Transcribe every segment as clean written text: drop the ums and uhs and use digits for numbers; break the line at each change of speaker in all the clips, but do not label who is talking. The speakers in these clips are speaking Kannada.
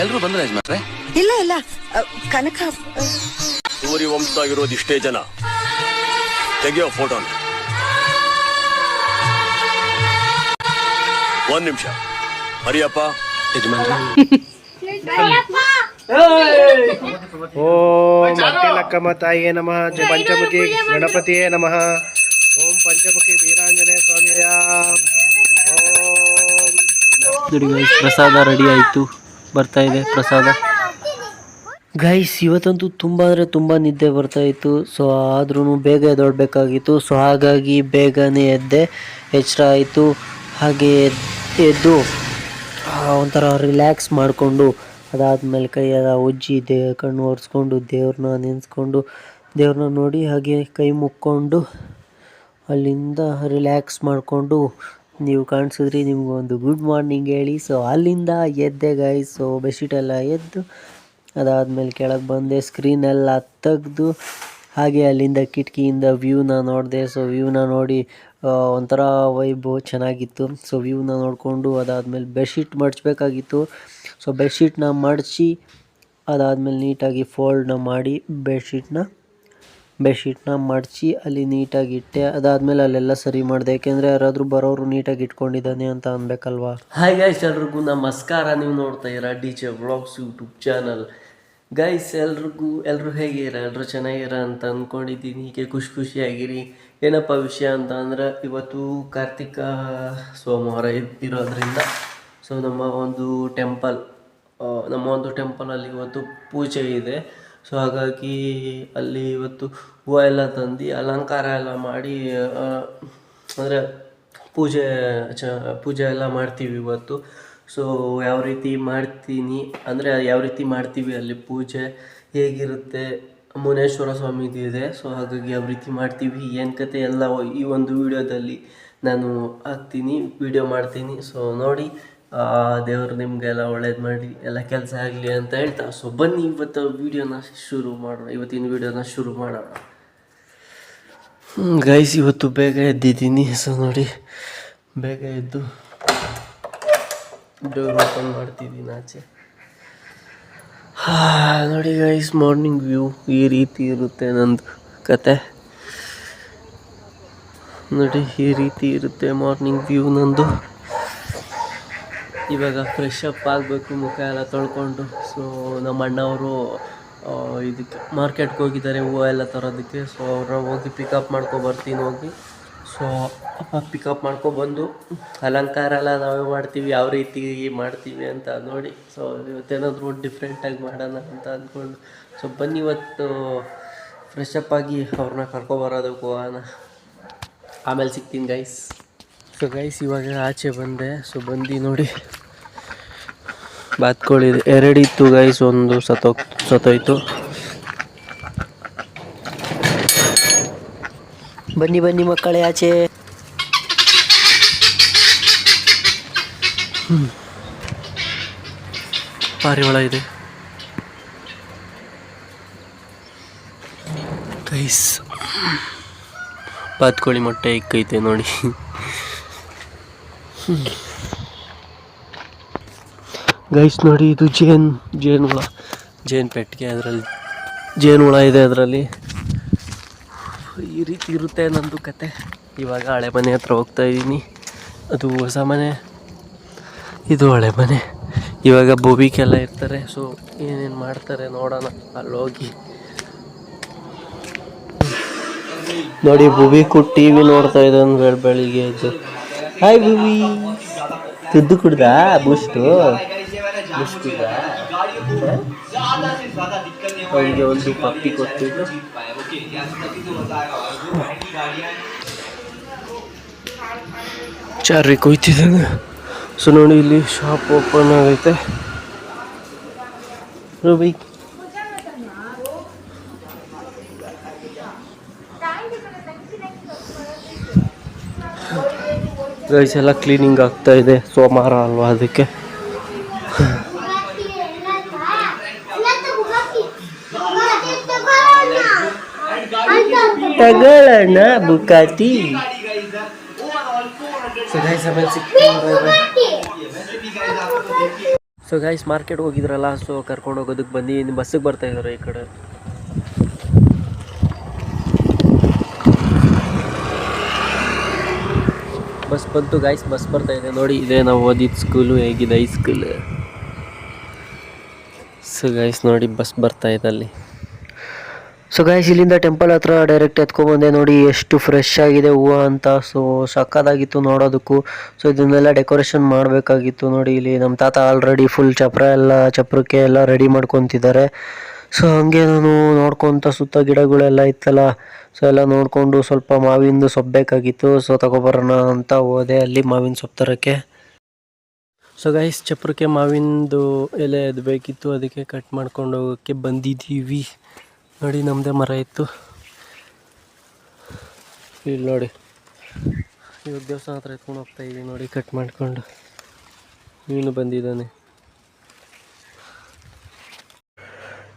ಎಲ್ರು ಬಂದ್ರೆ ಯಜಮಾನ್ರೆ?
ಇಲ್ಲ ಇಲ್ಲ, ಕನಕ
ಸೂರ್ಯ ವಂಶದಾಗಿರೋದು ಇಷ್ಟೇ ಜನ. ತೆಗಿಯೋ ಫೋಟೋನ. ಒಂದ್ ನಿಮಿಷ. ಹರಿಯಪ್ಪ
ಯಜಮಾನ್ರೆ.
ಓಂ ಅಕ್ಕಲಕ್ಕಮ್ಮ ತಾಯಿಯೇ ನಮಃ. ಪಂಚಮುಖಿ ಗಣಪತಿಯೇ ನಮಃ. ಓಂ ಪಂಚಮುಖಿ ವೀರಾಂಜನೇಯ ಸ್ವಾಮಿಯ. ಓಂ
ನೋಡಿ ಗೈಸ್, ಪ್ರಸಾದ ರೆಡಿ ಆಯಿತು, ಬರ್ತಾ ಇದೆ ಪ್ರಸಾದ. ಗೈಸ್ ಇವತ್ತಂತೂ ತುಂಬ ಅಂದರೆ ತುಂಬ ನಿದ್ದೆ ಬರ್ತಾಯಿತ್ತು. ಸೊ ಆದ್ರೂ ಬೇಗ ಎದ್ದೊಳ್ಬೇಕಾಗಿತ್ತು. ಸೊ ಹಾಗಾಗಿ ಬೇಗನೆ ಎದ್ದೆ, ಎಚ್ಚರ ಆಯಿತು. ಹಾಗೆ ಎದ್ದು ಒಂಥರ ರಿಲ್ಯಾಕ್ಸ್ ಮಾಡಿಕೊಂಡು ಅದಾದಮೇಲೆ ಕೈಯೆಲ್ಲ ಉಜ್ಜಿ ಕಣ್ಣು ಒರೆಸ್ಕೊಂಡು ದೇವ್ರನ್ನ ನೆನೆಸ್ಕೊಂಡು ದೇವ್ರನ್ನ ನೋಡಿ ಹಾಗೆ ಕೈ ಮುಕ್ಕೊಂಡು ಅಲ್ಲಿಂದ ರಿಲ್ಯಾಕ್ಸ್ ಮಾಡಿಕೊಂಡು ನೀವು ಕಾಣಿಸಿದ್ರಿ ನಿಮಗೊಂದು ಗುಡ್ ಮಾರ್ನಿಂಗ್ ಹೇಳಿ. ಸೊ ಅಲ್ಲಿಂದ ಎದ್ದೆ ಗೈಸ್. ಸೊ ಬೆಡ್ಶೀಟೆಲ್ಲ ಎದ್ದು ಅದಾದಮೇಲೆ ಕೆಳಗೆ ಬಂದೆ, ಸ್ಕ್ರೀನೆಲ್ಲ ತೆಗೆದು ಹಾಗೆ ಅಲ್ಲಿಂದ ಕಿಟಕಿಯಿಂದ ವ್ಯೂನ ನೋಡಿದೆ. ಸೊ ವ್ಯೂನ ನೋಡಿ ಒಂಥರ ವೈಬು ಚೆನ್ನಾಗಿತ್ತು. ಸೊ ವ್ಯೂನ ನೋಡಿಕೊಂಡು ಅದಾದಮೇಲೆ ಬೆಡ್ಶೀಟ್ ಮಡಚಬೇಕಾಗಿತ್ತು. ಸೊ ಬೆಡ್ಶೀಟ್ನ ಮಡಚಿ ಅದಾದಮೇಲೆ ನೀಟಾಗಿ ಫೋಲ್ಡ್ನ ಮಾಡಿ ಬೆಡ್ಶೀಟ್ನ ಮಡಚಿ ಅಲ್ಲಿ ನೀಟಾಗಿ ಇಟ್ಟೆ. ಅದಾದಮೇಲೆ ಅಲ್ಲೆಲ್ಲ ಸರಿ ಮಾಡಿದೆ, ಯಾಕೆಂದರೆ ಯಾರಾದರೂ ಬರೋರು ನೀಟಾಗಿ ಇಟ್ಕೊಂಡಿದ್ದಾನೆ ಅಂತ ಅನ್ಬೇಕಲ್ವಾ. ಹಾಯ್ ಗೈಸ್, ಎಲ್ರಿಗೂ ನಮಸ್ಕಾರ. ನೀವು ನೋಡ್ತಾ ಇದ್ದೀರಾ DJ Vlogs YouTube channel. Guys ಎಲ್ಲರೂ ಹೇಗಿರ, ಎಲ್ಲರೂ ಚೆನ್ನಾಗಿರ ಅಂತ ಅಂದ್ಕೊಂಡಿದ್ದೀನಿ. ಹೀಗೆ ಖುಷಿಯಾಗಿರಿ. ಏನಪ್ಪ ವಿಷಯ ಅಂತ ಅಂದರೆ, ಇವತ್ತು ಕಾರ್ತಿಕ ಸೋಮವಾರ ಇರೋದ್ರಿಂದ ಸೊ ನಮ್ಮ ಒಂದು ಟೆಂಪಲಲ್ಲಿ ಇವತ್ತು ಪೂಜೆ ಇದೆ. ಸೊ ಹಾಗಾಗಿ ಅಲ್ಲಿ ಇವತ್ತು ಹೂವು ಎಲ್ಲ ತಂದು ಅಲಂಕಾರ ಎಲ್ಲ ಮಾಡಿ ಅಂದರೆ ಪೂಜೆ ಎಲ್ಲ ಮಾಡ್ತೀವಿ ಇವತ್ತು. ಸೊ ಯಾವ ರೀತಿ ಮಾಡ್ತೀವಿ ಅಲ್ಲಿ ಪೂಜೆ ಹೇಗಿರುತ್ತೆ, ಮುನೇಶ್ವರ ಸ್ವಾಮಿದು ಇದೆ. ಸೊ ಹಾಗಾಗಿ ಯಾವ ರೀತಿ ಮಾಡ್ತೀವಿ, ಏನು ಕತೆ ಎಲ್ಲ ಈ ಒಂದು ವಿಡಿಯೋದಲ್ಲಿ ನಾನು ವಿಡಿಯೋ ಮಾಡ್ತೀನಿ. ಸೊ ನೋಡಿ, ದೇವರು ನಿಮಗೆಲ್ಲ ಒಳ್ಳೇದು ಮಾಡಿ ಎಲ್ಲ ಕೆಲಸ ಆಗಲಿ ಅಂತ ಹೇಳ್ತಾ, ಸೊ ಬನ್ನಿ ಇವತ್ತಿನ ವಿಡಿಯೋನ ಶುರು ಮಾಡೋಣ. ಗೈಸ್ ಇವತ್ತು ಬೇಗ ಎದ್ದಿದ್ದೀನಿ. ಸೊ ನೋಡಿ, ಬೇಗ ಎದ್ದು ಡೋರ್ ಓಪನ್ ಮಾಡ್ತಿದ್ದೀನಿ ಆಚೆ. ನೋಡಿ ಗೈಸ್, ಮಾರ್ನಿಂಗ್ ವ್ಯೂ ಈ ರೀತಿ ಇರುತ್ತೆ ನಂದು ಕತೆ. ನೋಡಿ ಈ ರೀತಿ ಇರುತ್ತೆ ಮಾರ್ನಿಂಗ್ ವ್ಯೂ ನಂದು. ಇವಾಗ ಫ್ರೆಶ್ ಅಪ್ ಆಗಬೇಕು, ಮುಖ ಎಲ್ಲ ತೊಳ್ಕೊಂಡು. ಸೊ ನಮ್ಮ ಅಣ್ಣವರು ಇದಕ್ಕೆ ಮಾರ್ಕೆಟ್ಗೆ ಹೋಗಿದ್ದಾರೆ ಹೂವು ಎಲ್ಲ ತರೋದಕ್ಕೆ. ಸೊ ಅವ್ರನ್ನ ಹೋಗಿ ಪಿಕಪ್ ಮಾಡ್ಕೊಬರ್ತೀನಿ ಹೋಗಿ. ಸೊ ಪಿಕಪ್ ಮಾಡ್ಕೊಬಂದು ಅಲಂಕಾರ ಎಲ್ಲ ನಾವೇ ಮಾಡ್ತೀವಿ, ಯಾವ ರೀತಿ ಮಾಡ್ತೀವಿ ಅಂತ ನೋಡಿ. ಸೊ ಇವತ್ತೇನಾದರೂ ಡಿಫ್ರೆಂಟಾಗಿ ಮಾಡೋಣ ಅಂತ ಅಂದ್ಕೊಂಡು, ಸೊ ಬನ್ನಿ ಇವತ್ತು ಫ್ರೆಶ್ ಅಪ್ ಆಗಿ ಅವ್ರನ್ನ ಕರ್ಕೊಬರೋದಕ್ಕೆ ಹೋಗೋಣ. ಆಮೇಲೆ ಸಿಗ್ತೀನಿ ಗೈಸ್. ಸೊ ಗೈಸ್ ಇವಾಗ ಆಚೆ ಬಂದೆ. ಸೊ ಬಂದು ನೋಡಿ, ಬಾತ್ಕೊಳ್ಳಿದೆ, ಎರಡಿತ್ತು ಗೈಸ್, ಒಂದು ಸತ್ತೋಯ್ತು. ಬನ್ನಿ ಮಕ್ಕಳೇ ಆಚೆ. ಪಾರಿವಾಳ ಇದೆ ಗೈಸ್, ಬಾತ್ಕೋಳಿ ಮೊಟ್ಟೆ ಇಕ್ಕೈತೆ ನೋಡಿ. ಗೈಸ್ ನೋಡಿ, ಇದು ಜೇನುಹುಳ, ಪೆಟ್ಟಿಗೆ, ಅದರಲ್ಲಿ ಜೇನುಹುಳ ಇದೆ. ಅದರಲ್ಲಿ ಈ ರೀತಿ ಇರುತ್ತೆ ನಂದು ಕತೆ. ಇವಾಗ ಹಳೆ ಮನೆ ಹತ್ರ ಹೋಗ್ತಾ ಇದ್ದೀನಿ. ಅದು ಹೊಸ ಮನೆ, ಇದು ಹಳೆ ಮನೆ. ಇವಾಗ ಬೋಬಿಕೆಲ್ಲ ಇರ್ತಾರೆ. ಸೊ ಏನೇನು ಮಾಡ್ತಾರೆ ನೋಡೋಣ ಅಲ್ಲೋಗಿ. ನೋಡಿ ಬುಬಿಕು TV ನೋಡ್ತಾ ಇದ್ದಾನೆ ಬೆಳಿಗ್ಗೆ ಎದ್ದು. ಹಾಯ್ ಬುಬಿ, ತುದ್ದು ಕುಡ್ದಾ? ಬೂಸ್ಟು ಕುಡ್ದಾ? ಅವಳಿಗೆ ಒಂದು ಪಪ್ಪಿ ಕೊಟ್ಟಿದ್ದು. ಚಾರ್ವಿ ಕೊಯ್ತಿದ್ದಾನೆ. ಸೊ ನೋಡಿ, ಇಲ್ಲಿ ಶಾಪ್ ಓಪನ್ ಆಗೈತೆ. ರೂಬಿ ಗೈಸ್ ಎಲ್ಲ ಕ್ಲೀನಿಂಗ್ ಆಗ್ತಾ ಇದೆ. ಸೋಮವಾರ ಅಲ್ವಾ, ಅದಕ್ಕೆ. ತಗೊಳ್ಳೋಣ ಬುಕಾಟಿ. ಸೊ ಸೊ ಗೈಸ್ ಮಾರ್ಕೆಟ್ ಹೋಗಿದ್ರಲ್ಲ, ಸೊ ಕರ್ಕೊಂಡು ಹೋಗೋದಕ್ಕೆ ಬಂದು ಇನ್ನು ಬಸ್ಸಿಗೆ ಬರ್ತಾ ಇದ್ದಾರೆ ಈ ಕಡೆ. ಬಸ್ ಬಂತು ಗೈಸ್, ಬಸ್ ಬರ್ತಾ ಇದೆ ನೋಡಿ. ಇದೇ ನಾವು ಓದಿದ ಸ್ಕೂಲು, ಹೇಗಿದೆ ಈ ಸ್ಕೂಲ್. ಸೊ ಗೈಸ್ ನೋಡಿ ಬಸ್ ಬರ್ತಾ ಇದೆ ಅಲ್ಲಿ. ಸೊ ಗೈಸ್ ಇಲ್ಲಿಂದ ಟೆಂಪಲ್ ಹತ್ರ ಡೈರೆಕ್ಟ್ ಎತ್ಕೊಂಡ್ಬಂದೆ ನೋಡಿ, ಎಷ್ಟು ಫ್ರೆಶ್ ಆಗಿದೆ ಹೂವು ಅಂತ. ಸೊ ಸಕ್ಕದಾಗಿತ್ತು ನೋಡೋದಕ್ಕೂ. ಸೊ ಇದನ್ನೆಲ್ಲ ಡೆಕೋರೇಷನ್ ಮಾಡಬೇಕಾಗಿತ್ತು ನೋಡಿ. ಇಲ್ಲಿ ನಮ್ಮ ತಾತ ಆಲ್ರೆಡಿ ಫುಲ್ ಚಪ್ರಕ್ಕೆ ಎಲ್ಲ ರೆಡಿ ಮಾಡ್ಕೊತಿದ್ದಾರೆ. ಸೊ ಹಂಗೆ ನಾನು ನೋಡ್ಕೊತ ಸುತ್ತ ಗಿಡಗಳೆಲ್ಲ ಇತ್ತಲ್ಲ, ಸೊ ಎಲ್ಲ ನೋಡಿಕೊಂಡು ಸ್ವಲ್ಪ ಮಾವಿಂದು ಸೊಪ್ಪು ಬೇಕಾಗಿತ್ತು. ಸೊ ತಗೊಬರೋಣ ಅಂತ ಹೋದೆ ಅಲ್ಲಿ ಮಾವಿನ ಸೊಪ್ಪು ತರೋಕ್ಕೆ. ಸೊ ಗೈಸ್ ಚಪ್ರಕ್ಕೆ ಮಾವಿಂದು ಎಲೆ ಅದು ಬೇಕಿತ್ತು, ಅದಕ್ಕೆ ಕಟ್ ಮಾಡ್ಕೊಂಡು ಹೋಗೋಕ್ಕೆ ಬಂದಿದ್ದೀವಿ ನೋಡಿ. ನಮ್ಮದೇ ಮರ ಇತ್ತು ಇಲ್ಲಿ ನೋಡಿ. ಇವ್ರ ದೇವಸ್ಥಾನ ಹತ್ರ ಎತ್ಕೊಂಡು ಹೋಗ್ತಾ ಇದ್ದೀವಿ ನೋಡಿ, ಕಟ್ ಮಾಡ್ಕೊಂಡು. ನೀನು ಬಂದಿದ್ದಾನೆ.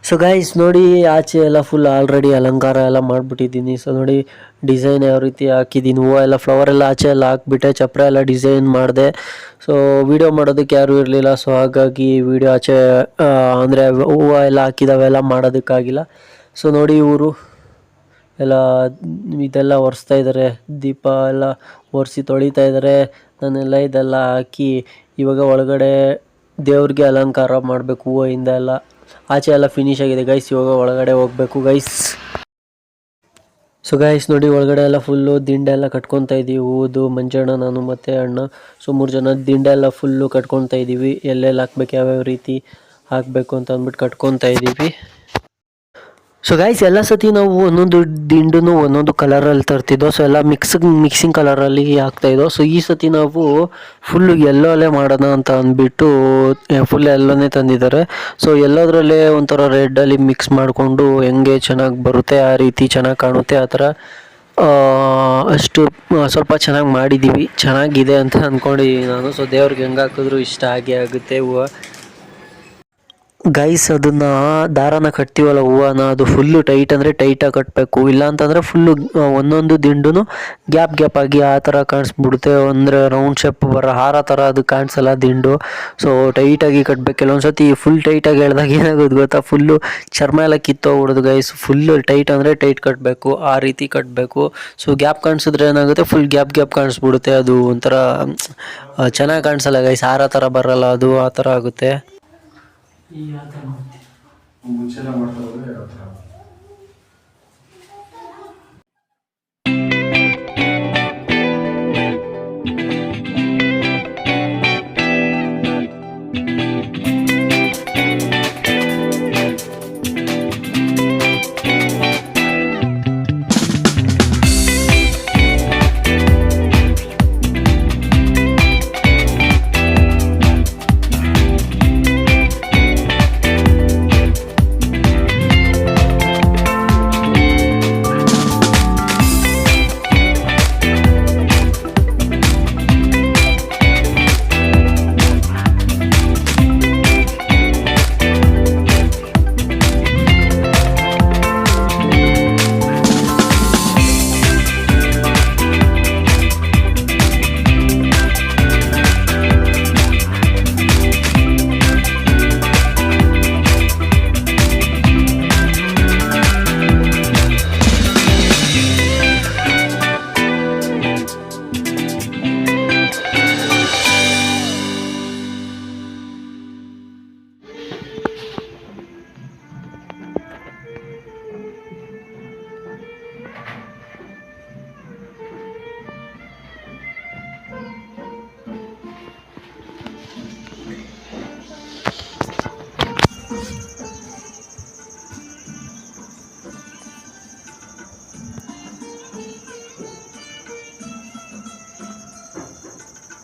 ಸೊ ಗೈಸ್ ನೋಡಿ ಆಚೆ ಎಲ್ಲ ಫುಲ್ ಆಲ್ರೆಡಿ ಅಲಂಕಾರ ಎಲ್ಲ ಮಾಡಿಬಿಟ್ಟಿದ್ದೀನಿ. ಸೊ ನೋಡಿ ಡಿಸೈನ್ ಯಾವ ರೀತಿ ಹಾಕಿದ್ದೀನಿ, ಹೂವು ಎಲ್ಲ ಫ್ಲವರ್ ಎಲ್ಲ ಆಚೆ ಎಲ್ಲ ಹಾಕ್ಬಿಟ್ಟೆ, ಚಪ್ರ ಎಲ್ಲ ಡಿಸೈನ್ ಮಾಡಿದೆ. ಸೊ ವೀಡಿಯೋ ಮಾಡೋದಕ್ಕೆ ಯಾರೂ ಇರಲಿಲ್ಲ. ಸೊ ಹಾಗಾಗಿ ವೀಡಿಯೋ ಆಚೆ ಅಂದರೆ ಹೂವು ಎಲ್ಲ ಹಾಕಿದಾವೆಲ್ಲ ಮಾಡೋದಕ್ಕಾಗಿಲ್ಲ. ಸೊ ನೋಡಿ ಇವರು ಎಲ್ಲ ಇದೆಲ್ಲ ಒರೆಸ್ತಾ ಇದ್ದಾರೆ, ದೀಪ ಎಲ್ಲ ಒರೆಸಿ ತೊಳಿತಾ ಇದ್ದಾರೆ. ನಾನೆಲ್ಲ ಇದೆಲ್ಲ ಹಾಕಿ ಇವಾಗ ಒಳಗಡೆ ದೇವ್ರಿಗೆ ಅಲಂಕಾರ ಮಾಡಬೇಕು ಹೂವಿಂದ ಎಲ್ಲ. ಆಚೆ ಎಲ್ಲ ಫಿನಿಶ್ ಆಗಿದೆ ಗೈಸ್, ಇವಾಗ ಒಳಗಡೆ ಹೋಗಬೇಕು ಗೈಸ್. ಸೊ ಗೈಸ್ ನೋಡಿ ಒಳಗಡೆ ಎಲ್ಲ ಫುಲ್ಲು ದಿಂಡೆ ಎಲ್ಲ ಕಟ್ಕೊತಾ ಇದ್ದೀವಿ. ಹೂದು ಮಂಜಣ್ಣ, ನಾನು ಮತ್ತು ಅಣ್ಣ, ಸೊ 3 ಜನ ದಿಂಡೆ ಎಲ್ಲ ಫುಲ್ಲು ಕಟ್ಕೊತಾ ಇದ್ದೀವಿ. ಎಲ್ಲೆಲ್ಲಿ ಹಾಕ್ಬೇಕು, ಯಾವ್ಯಾವ ರೀತಿ ಹಾಕಬೇಕು ಅಂತ ಅಂದ್ಬಿಟ್ಟು ಕಟ್ಕೊತಾ ಇದ್ದೀವಿ. ಸೊ ಗೈಸ್ ಎಲ್ಲ ಸತಿ ನಾವು ಒಂದೊಂದು ದಿಂಡೂ ಒಂದೊಂದು ಕಲರಲ್ಲಿ ತರ್ತಿದ್ದೋ. ಸೊ ಎಲ್ಲ ಮಿಕ್ಸಿಂಗ್ ಕಲರಲ್ಲಿ ಹಾಕ್ತಾಯಿದ್ದೋ. ಸೊ ಈ ಸತಿ ನಾವು ಫುಲ್ಲು ಎಲ್ಲೋಲ್ಲೇ ಮಾಡೋಣ ಅಂತ ಅಂದ್ಬಿಟ್ಟು ಫುಲ್ ಎಲ್ಲೋನೇ ತಂದಿದ್ದಾರೆ. ಸೊ ಎಲ್ಲದರಲ್ಲೇ ಒಂಥರ ರೆಡ್ಡಲ್ಲಿ ಮಿಕ್ಸ್ ಮಾಡಿಕೊಂಡು ಹೆಂಗೆ ಚೆನ್ನಾಗಿ ಬರುತ್ತೆ ಆ ರೀತಿ ಚೆನ್ನಾಗಿ ಕಾಣುತ್ತೆ ಆ ಥರ ಅಷ್ಟು ಸ್ವಲ್ಪ ಚೆನ್ನಾಗಿ ಮಾಡಿದ್ದೀವಿ. ಚೆನ್ನಾಗಿದೆ ಅಂತ ಅಂದ್ಕೊಂಡಿದ್ದೀನಿ ನಾನು. ಸೊ ದೇವ್ರಿಗೆ ಹೆಂಗೆ ಹಾಕಿದ್ರು ಇಷ್ಟ ಆಗೇ ಆಗುತ್ತೆ ಹೂವು. ಗೈಸ್ ಅದನ್ನು ದಾರಾನ ಕಟ್ತೀವಲ್ಲ ಹೂವನ, ಅದು ಫುಲ್ಲು ಟೈಟ್ ಅಂದರೆ ಟೈಟಾಗಿ ಕಟ್ಟಬೇಕು. ಇಲ್ಲ ಅಂತಂದರೆ ಫುಲ್ಲು ಒಂದೊಂದು ದಿಂಡು ಗ್ಯಾಪ್ ಆಗಿ ಆ ಥರ ಕಾಣಿಸ್ಬಿಡುತ್ತೆ. ಅಂದರೆ ರೌಂಡ್ ಶೇಪ್ ಬರೋ ಹಾರ ಥರ ಅದು ಕಾಣಿಸಲ್ಲ ದಿಂಡು. ಸೊ ಟೈಟಾಗಿ ಕಟ್ಟಬೇಕು. ಕೆಲವೊಂದು ಸತಿ ಫುಲ್ ಟೈಟಾಗಿ ಹೇಳಿದಾಗ ಏನಾಗೋದು ಗೊತ್ತಾ, ಫುಲ್ಲು ಚರ್ಮ ಎಲ್ಲ ಕಿತ್ತೋಗ್ಬಿಡೋದು ಗೈಸ್. ಫುಲ್ಲು ಟೈಟ್ ಅಂದರೆ ಟೈಟ್ ಕಟ್ಟಬೇಕು, ಆ ರೀತಿ ಕಟ್ಟಬೇಕು. ಸೊ ಗ್ಯಾಪ್ ಕಾಣಿಸಿದ್ರೆ ಏನಾಗುತ್ತೆ, ಫುಲ್ ಗ್ಯಾಪ್ ಕಾಣಿಸ್ಬಿಡುತ್ತೆ. ಅದು ಒಂಥರ ಚೆನ್ನಾಗಿ ಕಾಣಿಸಲ್ಲ ಗೈಸ್, ಹಾರ ಥರ ಬರಲ್ಲ ಅದು, ಆ ಥರ ಆಗುತ್ತೆ.
ಮುಂಚೆಲ್ಲ ಮಾಡ್ತಾ ಹೋದ್ರೆ ಯಾವ ಥರ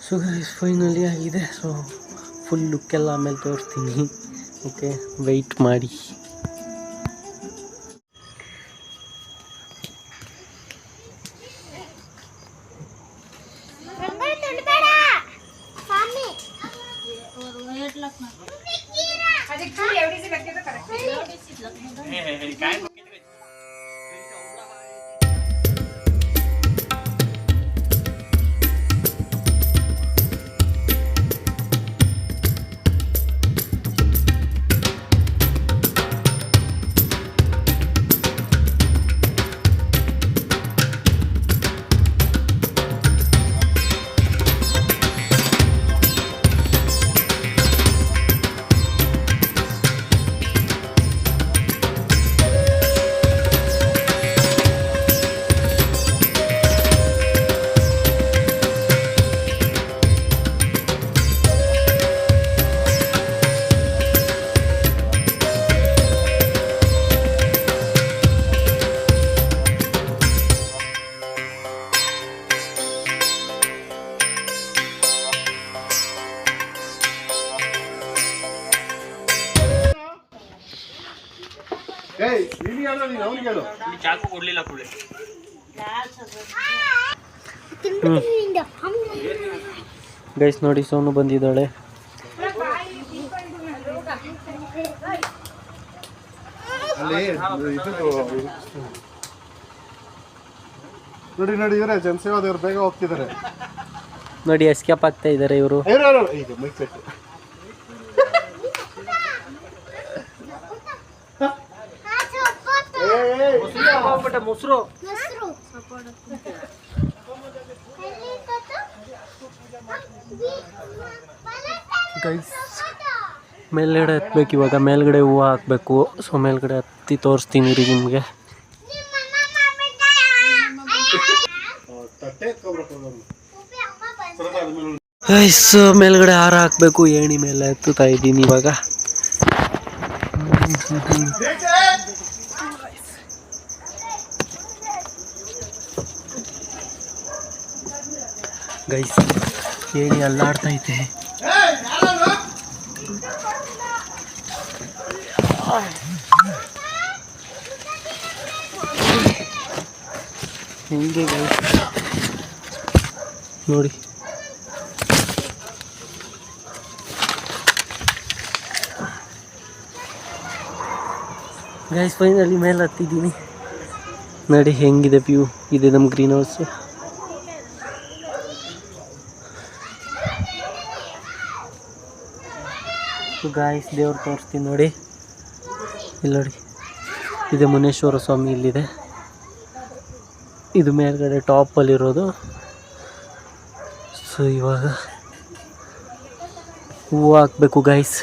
ಸೊ ಗೈಸ್ ಫೈನಲಿ ಆಗಿದೆ. ಸೊ ಫುಲ್ ಲುಕ್ಕೆಲ್ಲ ಆಮೇಲೆ ತೋರಿಸ್ತೀನಿ, ಓಕೆ ವೆಯ್ಟ್ ಮಾಡಿ. ಗೈಸ್ ನೋಡಿ ಸೋನು ಬಂದಿದ್ದಾಳೆ.
ನೋಡಿ ನೋಡಿ ಇವರೇ ಜನಸೇವಾದವ್ರು ಬೇಗ ಹೋಗ್ತಿದ್ದಾರೆ.
ನೋಡಿ ಎಸ್ಕೇಪ್ ಆಗ್ತಾ ಇದ್ದಾರೆ ಇವರು.
ಈಗ ಮೈಕ್ ಸೆಟ್
ಮೊಸರು ಗೈಸ್ ಮೇಲ್ಗಡೆ ಹತ್ಬೇಕು ಇವಾಗ. ಮೇಲ್ಗಡೆ ಹೂವು ಹಾಕಬೇಕು. ಸೊ ಮೇಲ್ಗಡೆ ಹತ್ತಿ ತೋರಿಸ್ತೀನಿ ರೀ ನಿಮಗೆ. ಗೈಸ್ ಮೇಲ್ಗಡೆ ಹಾರ ಹಾಕಬೇಕು. ಏಣಿ ಮೇಲೆ ಹತ್ತುತ್ತಾ ಇದ್ದೀನಿ ಇವಾಗ. ಗೈಸ್ ಏಣಿ ಅಲ್ಲಾಡ್ತೈತೆ. ಹಿಂಗೆ ಗೈಸ್ ನೋಡಿ. ಗೈಸ್ ಫೈನಲಿ ಮೇಲೆ ಹತ್ತಿದ್ದೀನಿ. ನೋಡಿ ಹೆಂಗಿದೆ ವ್ಯೂ. ಇದೆ ನಮ್ಮ ಗ್ರೀನ್ ಹೌಸ್. ಗಾಯ್ಸ್ ದೇವ್ರು ತೋರಿಸ್ತೀನಿ ನೋಡಿ. ಇಲ್ಲಿ ನೋಡಿ ಇದೆ ಮುನೇಶ್ವರ ಸ್ವಾಮಿ ಇಲ್ಲಿದೆ. ಇದು ಮೇಲ್ಗಡೆ ಟಾಪಲ್ಲಿರೋದು. ಸೊ ಇವಾಗ ಹೂವು ಹಾಕಬೇಕು ಗೈಸ್.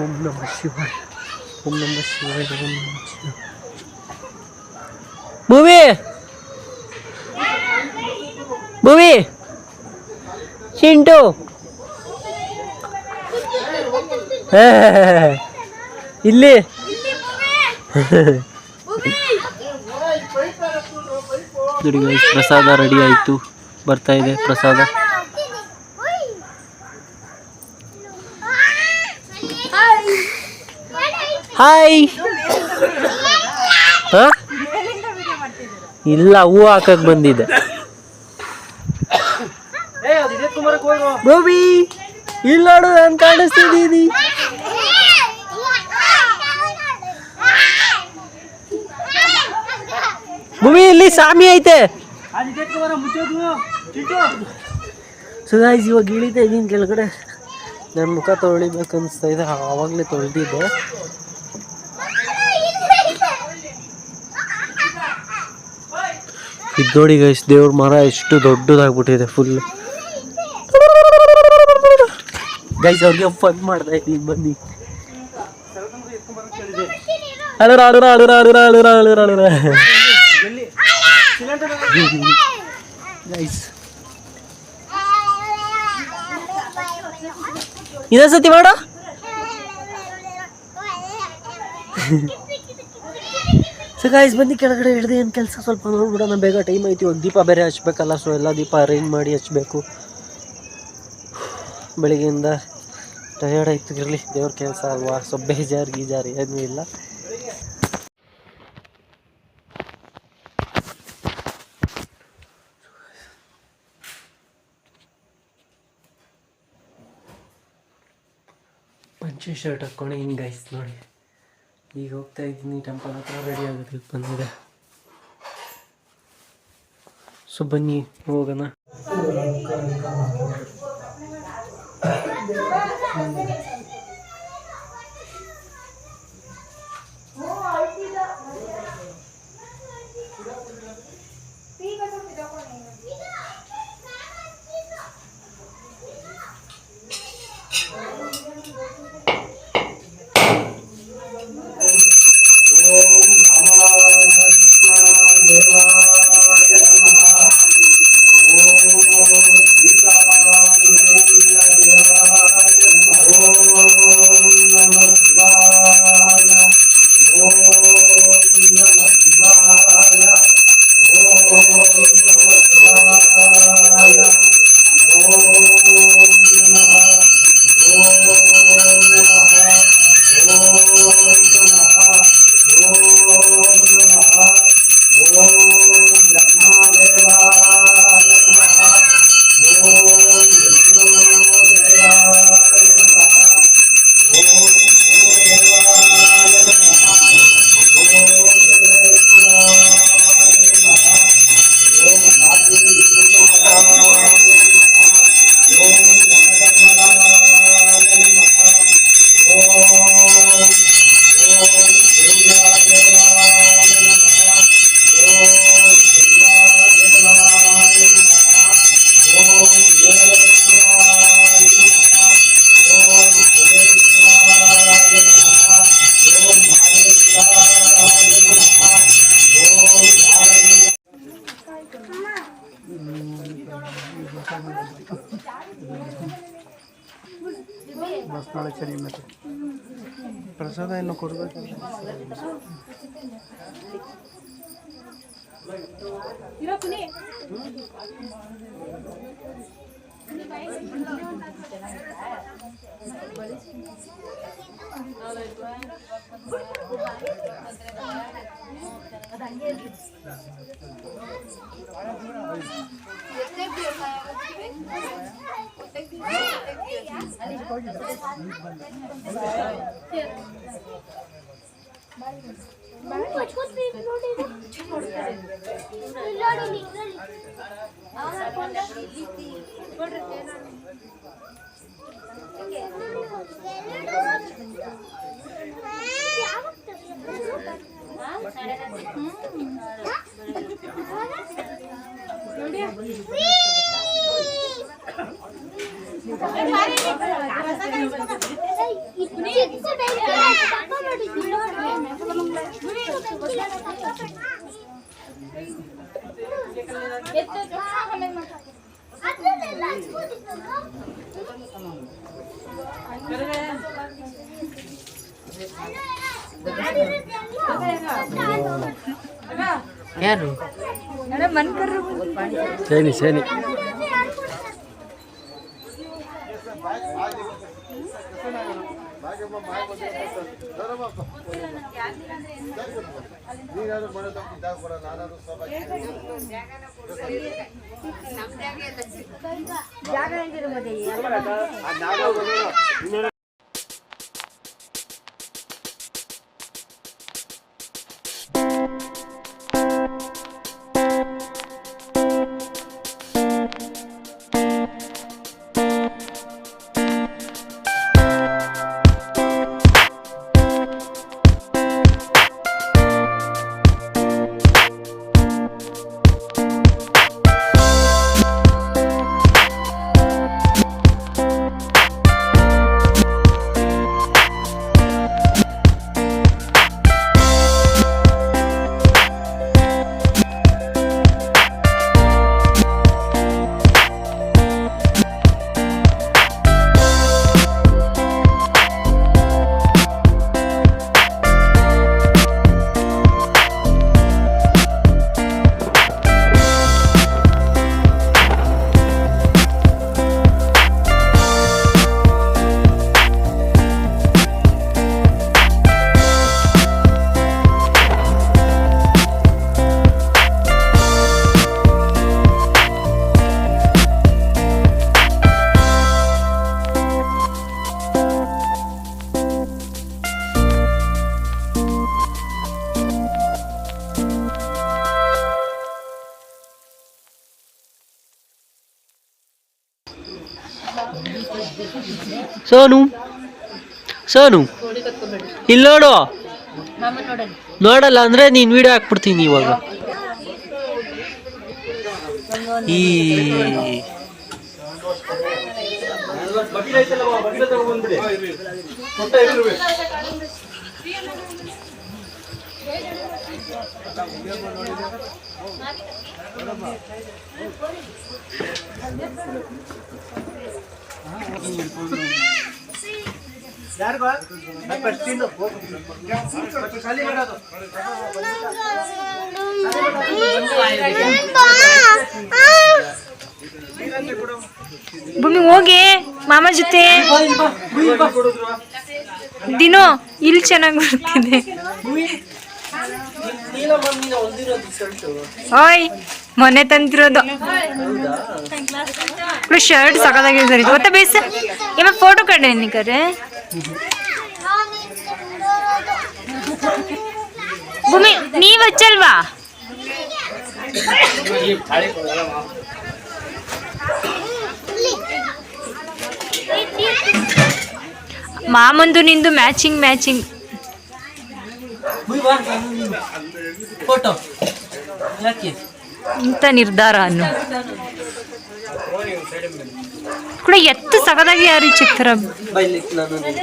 ಓಂ ನಮಃ ಶಿವಾಯ, ಓಂ ನಮಃ ಶಿವಾಯ, ಓಂ ನಮಃ ಶಿವಾಯ. ಭೂವಿ ಚಿಂಟು ಇಲ್ಲಿ ನೋಡಿ ಗೈಸ್ ಪ್ರಸಾದ ರೆಡಿ ಆಯಿತು. ಬರ್ತಾ ಇದೆ ಪ್ರಸಾದ. ಹಾಯ್. ಇಲ್ಲ ಹೂವು ಹಾಕಕ್ ಬಂದಿದೆ. ಗೋಬಿ ಇಲ್ಲ ನೋಡು ನಾನು ಕಾಣಿಸ್ತಿದ್ದೀನಿ. ಭೂಮಿ ಇಲ್ಲಿ ಸಾಮಿ ಐತೆ. ಸೊ ಗೈಸ್ ಇವಾಗ ಇಳಿತಾ ಇದ್ದೀನಿ ಕೆಳಗಡೆ. ನನ್ನ ಮುಖ ತೊಳಿಬೇಕು ಅನಿಸ್ತಾ ಇದೆ. ಆವಾಗಲೇ ತೊಳೆದಿದ್ದೆ. ಇದು ನೋಡಿ ಗೈಸ್ ದೇವ್ರ ಮರ ಎಷ್ಟು ದೊಡ್ಡದಾಗ್ಬಿಟ್ಟಿದೆ ಫುಲ್. ಗೈಸ್ ಅವ್ರಿಗೆ ಫನ್ ಮಾಡ್ತಾ ಇದ್ದೀನಿ ಬನ್ನಿ. ಗೈಸ್ ಇದೊಂದ್ಸತಿ ಮಾಡು. ಸೊ ಗೈಸ್ ಬನ್ನಿ ಕೆಳಗಡೆ ಹಿಡ್ದು ಏನು ಕೆಲಸ ಸ್ವಲ್ಪ ನೋಡ್ಬಿಡೋಣ. ಬೇಗ ಟೈಮ್ ಐತಿ. ಇವಾಗ ದೀಪ ಬೇರೆ ಹಚ್ಬೇಕಲ್ಲ. ಸೊ ಎಲ್ಲ ದೀಪ ಅರೇಂಜ್ ಮಾಡಿ ಹಚ್ಬೇಕು. ಬೆಳಿಗ್ಗೆಯಿಂದ ಟಯರ್ಡ್ ಆಯ್ತು. ಇರಲಿ ದೇವ್ರ ಕೆಲಸ ಅಲ್ವಾ. ಸೊ ಬೇಜಾರು ಗೀಜಾರು ಏನೂ ಇಲ್ಲ. ಪಂಚೆ ಶರ್ಟ್ ಹಾಕ್ಕೊಂಡು ಹಿಂಗೆ ಗೈಸ್ ನೋಡಿ. ಈಗ ಹೋಗ್ತಾ ಇದ್ದೀನಿ ಟೆಂಪಲ್ ಹತ್ರ. ರೆಡಿ ಆಗೋದಕ್ಕೆ ಬಂದಿದೆ. ಸೊ ಬನ್ನಿ ಹೋಗೋಣ.
ಓಂ ನಮೋ ಲಕ್ಷ್ಮಣ ದೇವಾಯ ನಮಃ. ಬಸ್ ನಾಳೆ ಸರಿ ಮತ್ತೆ
ಪ್ರಸಾದ ಇನ್ನು ಕೊಡ್ಬೇಕು.
ಯಾರು ಸೇನಿ ಸೇನಿ ಸೋನು ಸೋನು ಇಲ್ಲಿ ನೋಡು. ನೋಡಲ್ಲ ಅಂದ್ರೆ ನೀನ್ ವಿಡಿಯೋ ಹಾಕ್ಬಿಡ್ತೀನಿ ಇವಾಗ. ಈ
ಭೂಮಿ ಹೋಗಿ ಮಾಮ ಜೊತೆ ದಿನೋ ಇಲ್ಲಿ ಚೆನ್ನಾಗಿ ಬರ್ತಿದೆ. ಓಯ್ ಮೊನ್ನೆ ತಂದಿರೋದು ಶರ್ಟ್ ಸಕದಾಗಿ ಗೊತ್ತಾ ಬೇಸ ಇವಾಗ ಫೋಟೋ ಕಡೆ ನಿಕರೆ ಭೂಮಿ ನೀವ್ ಹಚ್ಚಲ್ವಾ? ಮಾಮಂದು ನಿಂದು ಮ್ಯಾಚಿಂಗ್ ಮ್ಯಾಚಿಂಗ್
ಫೋಟೋ
ಇಂಥ ನಿರ್ಧಾರ ಅನ್ನು ಕೂಡ ಎತ್ತು ಸಕದಾಗಿ ಯಾರು ಚಿತ್ರ.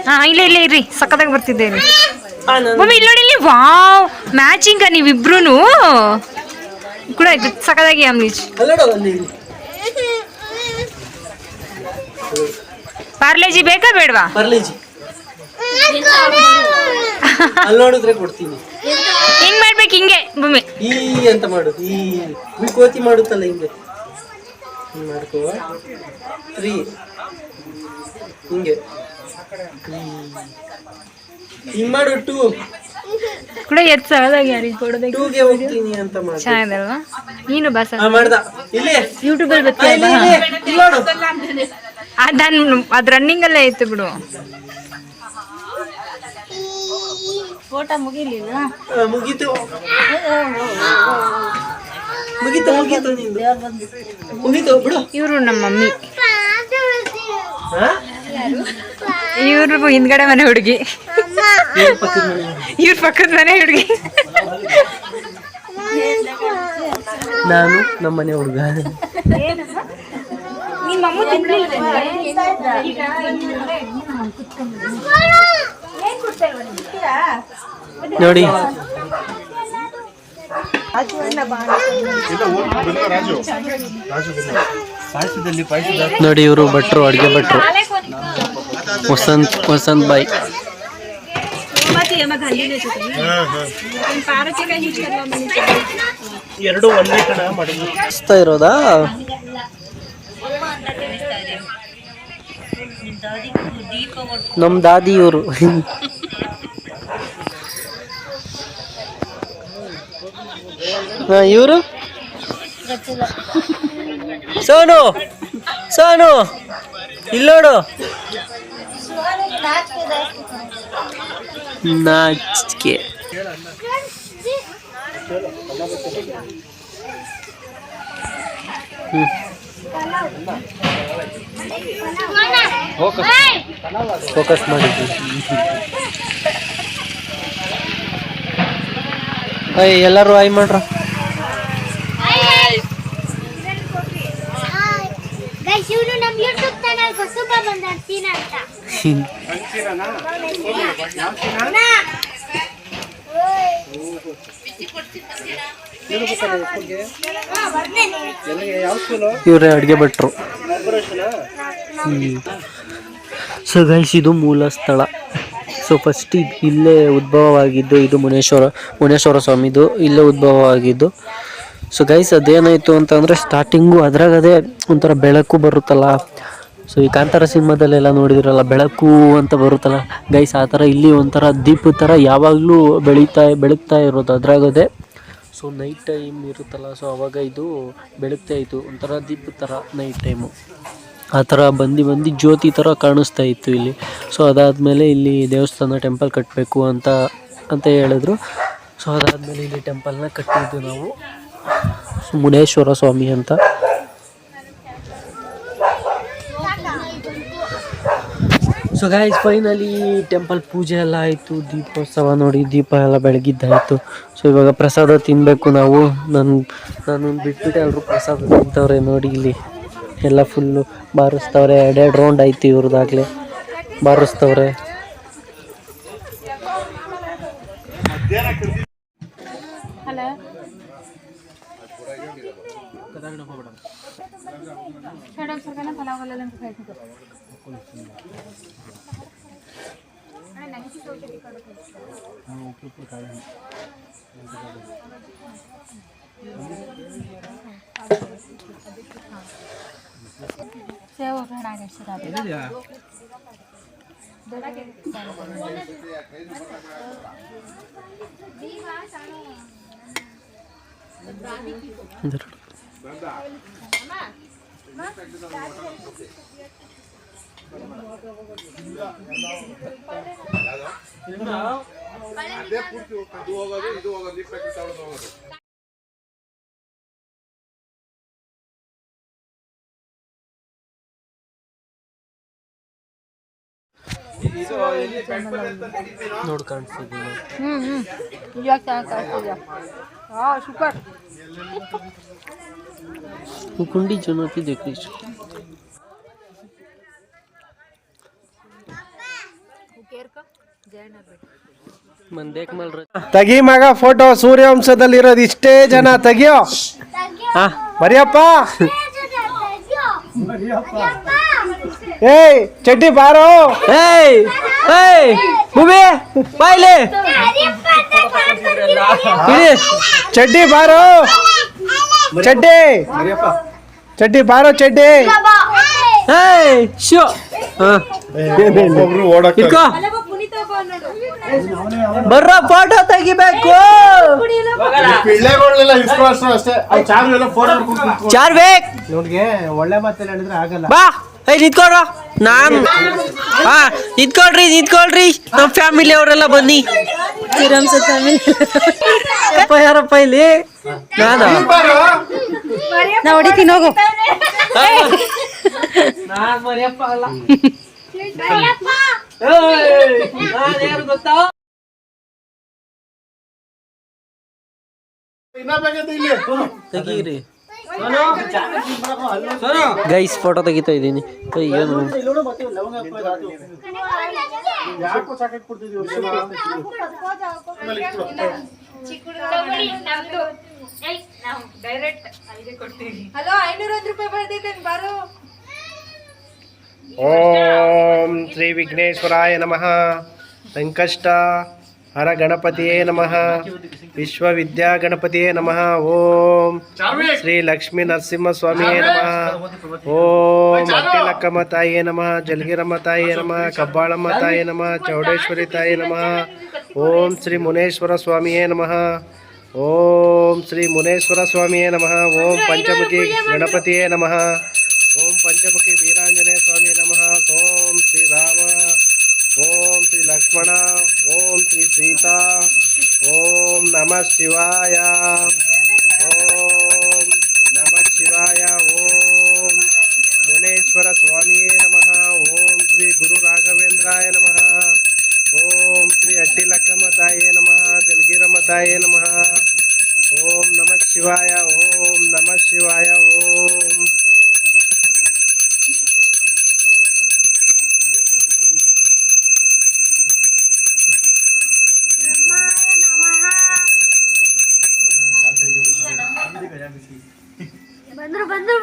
ಹಾ ಇಲ್ಲ ಇಲ್ಲ ಇರ್ರಿ ಸಕದಾಗಿ ಬರ್ತಿದ್ದೇನೆ. ಭೂಮಿ ಇಲ್ಲಿ ನೋಡಿ ಇಲ್ಲಿ ವಾವ್ ಮ್ಯಾಚಿಂಗ ನೀವಿಬ್ರು ಕೂಡ ಸಕದಾಗಿ ಅಮ್ಲೀಚ್ ಪಾರ್ಲೇಜಿ ಬೇಕಾ ಬೇಡವಾ?
ಪರ್ಲೇಜಿ ಅಲ್ಲಿ ನೋಡಿದ್ರೆ ಕೊಡ್ತೀನಿ.
ಹಿಂಗ್ ಮಾಡ್ಬೇಕು, ಹಿಂಗೆ ಭೂಮಿ
ಈ ಅಂತ ಮಾಡು, ಈ ಕೋತಿ ಮಾಡುತ್ತಲ್ಲ ಹಿಂಗೆ ಮಾಡ್ಕೋ. 3 ಹಿಂಗೆ ಹಿಂಗ್ ಮಾಡು. 2
ಕೂಡ ಎತ್ ಸಹದಾಗಿ ಯಾರಿಗೆ ಕೊಡೋದಕ್ಕೆ
2ಗೆ ಹೋಗ್ತೀನಿ ಅಂತ ಮಾಡು.
ಚೆನ್ನಾಗಿದಲ್ವಾ? ನೀನು ಬಸ್
ಮಾಡ್ದ ಇಲ್ಲಿ
ಯೂಟ್ಯೂಬಲ್ಲಿ
ಇಲ್ಲಿ ನೋಡು.
ಅದ್ ರನ್ನಿಂಗ್ ಅಲ್ಲೇ ಐತೆ ಬಿಡು.
ಮುಗೀತು ಮುಗೀತು ಮುಗೀತು ನಿಂದು ಮುಗೀತು ಬಿಡು.
ಇವರು ನಮ್ಮ ಮಮ್ಮಿ, ಇವ್ರಿಗೂ ಹಿಂದ್ಗಡೆ ಮನೆ ಹುಡುಗಿ, ಇವ್ರ ಪಕ್ಕದ ಮನೆ ಹುಡುಗಿ.
ನಾನು ನಮ್ಮನೆ ಹುಡುಗ. ನೋಡಿ ನೋಡಿ ಇವರು ಭಟ್ರು, ಅಡುಗೆ ಭಟ್ರು, ವಸಂತ್ ಬಾಯ್. ಎರಡು ಒಂದೇ ಕಡೆ ಮಾಡಿಸ್ತಾ ಇರೋದಾ? ನಮ್ಮ ದಾದಿ ಇವರು. ಇವರು ಸೋನು, ಸೋನು ಇಲ್ಲೋಡು. ನಾಚಿಕೆ. ಫೋಕಸ್ ಮಾಡಿದ್ವಿ. ಎಲ್ಲರೂ ಆಯ್ ಮಾಡ್ರ.
ಇವರು ನಮ್ಮ ಯೂಟ್ಯೂಬ್ ಚಾನೆಲ್ ಹೊಸಬ ಬಂದಾಡ್ತೀನಿ ಅಂತ.
ಇವರೇ ಅಡುಗೆ ಭಟ್ರು. ಸೊ ಗೈಸ್, ಇದು ಮೂಲ ಸ್ಥಳ. ಸೊ ಫಸ್ಟ್ ಇಲ್ಲೇ ಉದ್ಭವವಾಗಿದ್ದು, ಇದು ಮುನೇಶ್ವರ ಸ್ವಾಮಿದು ಇಲ್ಲೇ ಉದ್ಭವವಾಗಿದ್ದು. ಸೊ ಗೈಸ್, ಅದೇನಾಯಿತು ಅಂತಂದರೆ ಸ್ಟಾರ್ಟಿಂಗು ಅದ್ರಾಗದೇ ಒಂಥರ ಬೆಳಕು ಬರುತ್ತಲ್ಲ. ಸೊ ಈ ಕಾಂತಾರ ಸಿನಿಮಾದಲ್ಲೆಲ್ಲ ನೋಡಿದಿರಲ್ಲ, ಬೆಳಕು ಅಂತ ಬರುತ್ತಲ್ಲ ಗೈಸ್, ಆ ಥರ ಇಲ್ಲಿ ಒಂಥರ ದೀಪದ ಥರ ಯಾವಾಗಲೂ ಬೆಳಗ್ತಾ ಇರೋದು ಅದ್ರಾಗದೇ. ಸೊ ನೈಟ್ ಟೈಮ್ ಇರುತ್ತಲ್ಲ, ಸೊ ಅವಾಗ ಇದು ಬೆಳಗ್ತಾ ಇತ್ತು, ಒಂಥರ ದೀಪದ ಥರ ನೈಟ್ ಟೈಮು ಆ ಥರ ಬಂದು ಜ್ಯೋತಿ ಥರ ಕಾಣಿಸ್ತಾ ಇತ್ತು ಇಲ್ಲಿ. ಸೊ ಅದಾದಮೇಲೆ ಇಲ್ಲಿ ದೇವಸ್ಥಾನ ಟೆಂಪಲ್ ಕಟ್ಟಬೇಕು ಅಂತ ಹೇಳಿದ್ರು. ಸೊ ಅದಾದಮೇಲೆ ಇಲ್ಲಿ ಟೆಂಪಲ್ನ ಕಟ್ಟಿದ್ದು ನಾವು, ಮುನೇಶ್ವರ ಸ್ವಾಮಿ ಅಂತ. ಸೊ ಗೈಸ್, ಫೈನಲಿ ಟೆಂಪಲ್ ಪೂಜೆ ಎಲ್ಲ ಆಯಿತು, ದೀಪೋತ್ಸವ ನೋಡಿ, ದೀಪ ಎಲ್ಲ ಬೆಳಗಿದ್ದಾಯಿತು. ಸೊ ಇವಾಗ ಪ್ರಸಾದ ತಿನ್ನಬೇಕು ನಾವು. ನಾನು ಬಿಟ್ಬಿಟ್ಟು ಎಲ್ಲರೂ ಪ್ರಸಾದ ತಿಂತವ್ರೆ ನೋಡಿ. ಇಲ್ಲಿ ಎಲ್ಲ ಫುಲ್ಲು ಬಾರಿಸ್ತವ್ರೆ, 2 ರೌಂಡ್ ಆಯ್ತು ಇವ್ರದ್ದಾಗಲೇ ಬಾರಿಸ್ತವ್ರೆ. ನೋಡಿ ಕಾಣಿಸ್ತಿದ್ದೀನಿ. ಕುಂಡಿ ಜನಕ್ಕೆ देखिए
ತಗಿ ಮಗ ಫೋಟೋ. ಸೂರ್ಯವಂಶದಲ್ಲಿರೋದು ಇಷ್ಟೇ ಜನ, ತೆಗಿಯೋ. ಬರಿಯಪ್ಪ. ಏಯ್ ಚಡ್ಡಿ ಬಾರೋ.
ಏಯ್ ಏಯ್ ಭೂಮಿ ಬಾಯ್ಲೆ ಇಳಿ.
ಚಡ್ಡಿ ಬಾರೋ. ಚಡ್ಡಿ ಚಡ್ಡಿ ಬಾರೋ ಚಡ್ಡಿ.
ಏಯ್ ಶೋ ಹಾ
ಒಬ್ರು ಓಡಕ್ಕೆ
ಇಟ್ಕೋ ಬರ್ರ ಫೋಟೋ ತೆಗಿಬೇಕು.
ಪಿಳ್ಳೆಗಳೆಲ್ಲ ಇಸ್ಕೊಳ್ಳೋ ಅಷ್ಟೇ. ಅವ್ ಚಾರು ಎಲ್ಲ ಫೋನ್ ಮಾಡ್ಕೊಂಡು
ಚಾರ್ ಬೇಕ್
ಇವ್ನಿಗೆ ಒಳ್ಳೆ ಮಾತಲ್ಲಿ ಹೇಳಿದ್ರೆ ಆಗಲ್ಲ.
ಬಾ. ಏಯ್ ನಿಂತ್ಕೊಳ್ರ ಹಾ ನಿಂತ್ಕೊಳ್ರಿ ನಮ್ಮ ಫ್ಯಾಮಿಲಿ ಅವರೆಲ್ಲ ಬನ್ನಿ. ಯಾರಪ್ಪ ಇಲ್ಲಿ ನಾನು
ನಾ ಹೊಡಿತೀನಿ ಹೋಗು.
ನಾನ್ ಮರಿಯಪ್ಪ ಅಲ್ಲ. ಗೊತ್ತಾ ತೆಗೀರಿ ಗೈಸ್ ಫೋಟೋ ತೆಗಿತಾ ಇದ್ದೀನಿ. ಏನು
ಯಾಕೋ ಚಾಕೆಟ್ ಕೊಡ್ತಿದೀವಿ.
ಓಂ ಶ್ರೀ ವಿಘ್ನೇಶ್ವರಾಯ ನಮಃ. ಸಂಕಷ್ಟ ಹರ ಗಣಪತಿಯೇ ನಮಃ. ವಿಶ್ವವಿದ್ಯಾ ಗಣಪತಿಯೇ ನಮಃ. ಓಂ ಶ್ರೀ ಲಕ್ಷ್ಮೀ ನರಸಿಂಹಸ್ವಾಮಿಯೇ ನಮಃ. ಓಂ ಅಟ್ಟಿಲಕ್ಕಮ್ಮ ತಾಯಿಯೇ ನಮಃ. ಜಲಗಿರಮ್ಮ ತಾಯಿಯೇ ನಮಃ. ಕಬ್ಬಾಳಮ್ಮ ತಾಯಿಯೇ ನಮಃ. ಚೌಡೇಶ್ವರಿ ತಾಯಿಯೇ ನಮಃ. ಓಂ ಶ್ರೀ ಮುನೇಶ್ವರ ಸ್ವಾಮಿಯೇ ನಮಃ. ಓಂ ಶ್ರೀ ಮುನೇಶ್ವರ ಸ್ವಾಮಿಯೇ ನಮಃ. ಓಂ ಪಂಚಮುಖಿ ಗಣಪತಿಯೇ ನಮಃ. ಓಂ ಪಂಚಮುಖಿ ವೀರಾಂಜನೇಯ ಸ್ವಾಮಿ ನಮಃ. ಓಂ ಶ್ರೀ ರಾಮ. ಓಂ ಶ್ರೀ ಲಕ್ಷ್ಮಣ. ಓಂ ಶ್ರೀ ಸೀತಾ. ಓಂ ನಮಃ ಶಿವಾಯ. ಓಂ ನಮಃ ಶಿವಾಯ. ಓಂ ಮುನೇಶ್ವರ ಸ್ವಾಮಿಯೇ ನಮಃ. ಓಂ ಶ್ರೀ ಗುರು ರಾಘವೇಂದ್ರಾಯ ನಮಃ. ಓಂ ಶ್ರೀ ಅಟ್ಟಿಲಕ್ಕಮ್ಮ ತಾಯಿಯೇ ನಮಃ. ಜಲಗಿರಮ್ಮ ತಾಯಿಯೇ ನಮಃ. ಓಂ ನಮಃ ಶಿವಾಯ. ಓಂ ನಮಃ ಶಿವಾಯ. ಓಂ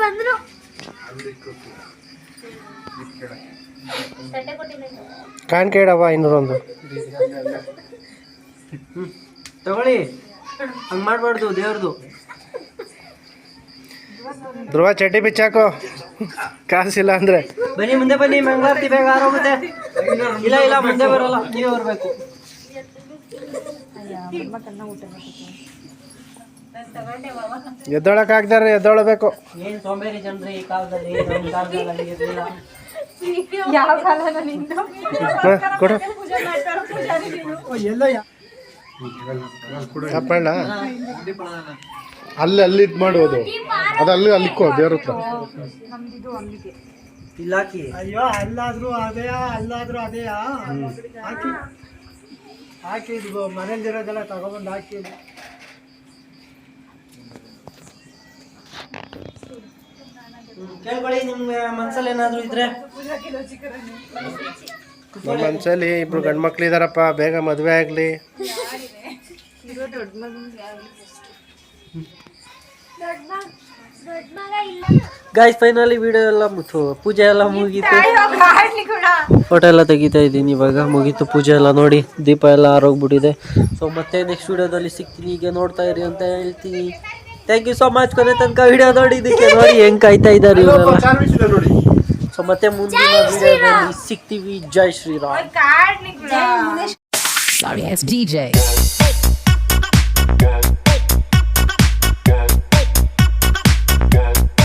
ಬಂದ್ರು
ಕಾಣ್ಕೇಡವ 501.
ತಗೊಳ್ಳಿ ಹಂಗ್ ಮಾಡ್ಬಾರ್ದು ದೇವ್ರದು.
ಧ್ರುವ ಚಡ್ಡಿ ಬಿಚ್ಚಾಕೋ ಕಾಸಿಲ್ಲ ಅಂದ್ರೆ.
ಬನ್ನಿ ಮುಂದೆ ಬನ್ನಿ ಮಂಗಳಾರತಿ ಬೇಗ ಆರೋಗುತ್ತೆ. ಇಲ್ಲ ಮುಂದೆ ಬರಲ್ಲ ನೀವೇ ಬರ್ಬೇಕು.
ಎದ್ದೊಳಕ್ ಆಗ್ದಾರೆ ಎದ್ದೊಳಬೇಕು.
ಏನ್ ಸೋಂಬೇರಿ ಜನರು ಈ ಕಾಲದಲ್ಲಿ. ನಮ್ಮ ಕಾಲದಲ್ಲಿ ಇರ್ಲಿಲ್ಲ.
ಕೊಡು ತಪ್ಪಣ್ಣ.
ಅಲ್ಲಿ ಇದ್ ಮಾಡೋದು ಅದು ಅಲ್ಲಿಕ್ಕೋ ದೇವ್ರ ಹತ್ರ.
ಇಲಾಖಿ
ಅಯ್ಯೋ ಅಲ್ಲಾದ್ರೂ ಅದೇಯಾ ಹಾಕಿ ಮನೇಲಿರೋದೆಲ್ಲ ತಗೊಬಂದು ಹಾಕಿ.
ಕೇಳ್ಕೊಳ್ಳಿ ನಿಮ್ಗೆ ಮನ್ಸಲ್ಲಿ ಏನಾದ್ರು ಇದ್ರೆ.
ನಮ್ಮ ಮನ್ಸಲ್ಲಿ ಇಬ್ರು ಗಂಡ್ಮಕ್ಳು ಇದಾರಪ್ಪ, ಬೇಗ ಮದ್ವೆ ಆಗ್ಲಿ.
ಗೈಸ್ ಫೈನಲಿ ವಿಡಿಯೋ ಎಲ್ಲ ಪೂಜೆ ಎಲ್ಲ ಮುಗೀತು. ಫೋಟೋ ಎಲ್ಲ ತೆಗಿತಾ ಇದ್ದೀನಿ ಇವಾಗ. ಮುಗೀತು ಪೂಜೆ ಎಲ್ಲ. ನೋಡಿ ದೀಪ ಎಲ್ಲ ಆರೋಗ್ಬಿಟ್ಟಿದೆ. ಸೊ ಮತ್ತೆ ನೆಕ್ಸ್ಟ್ ವಿಡಿಯೋದಲ್ಲಿ ಸಿಗ್ತೀನಿ. ಈಗ ನೋಡ್ತಾ ಇರಿ ಅಂತ ಹೇಳ್ತೀನಿ. Thank you so much. ಕೊನೆ ತನಕ ವಿಡಿಯೋ ನೋಡಿದ್ದಕ್ಕೆ. ನೋಡಿ ಹೆಂಗ್ ಕಾಯ್ತಾ ಇದ್ದಾರೆ ಇವರೆಲ್ಲ.
ನೋಡಿ.
ಸೊ ಮತ್ತೆ ಮುಂದಿನ ವಿಡಿಯೋದಲ್ಲಿ ಸಿಗ್ತೀವಿ. ಜೈ ಶ್ರೀರಾಮ್.
Sorry, it's DJ.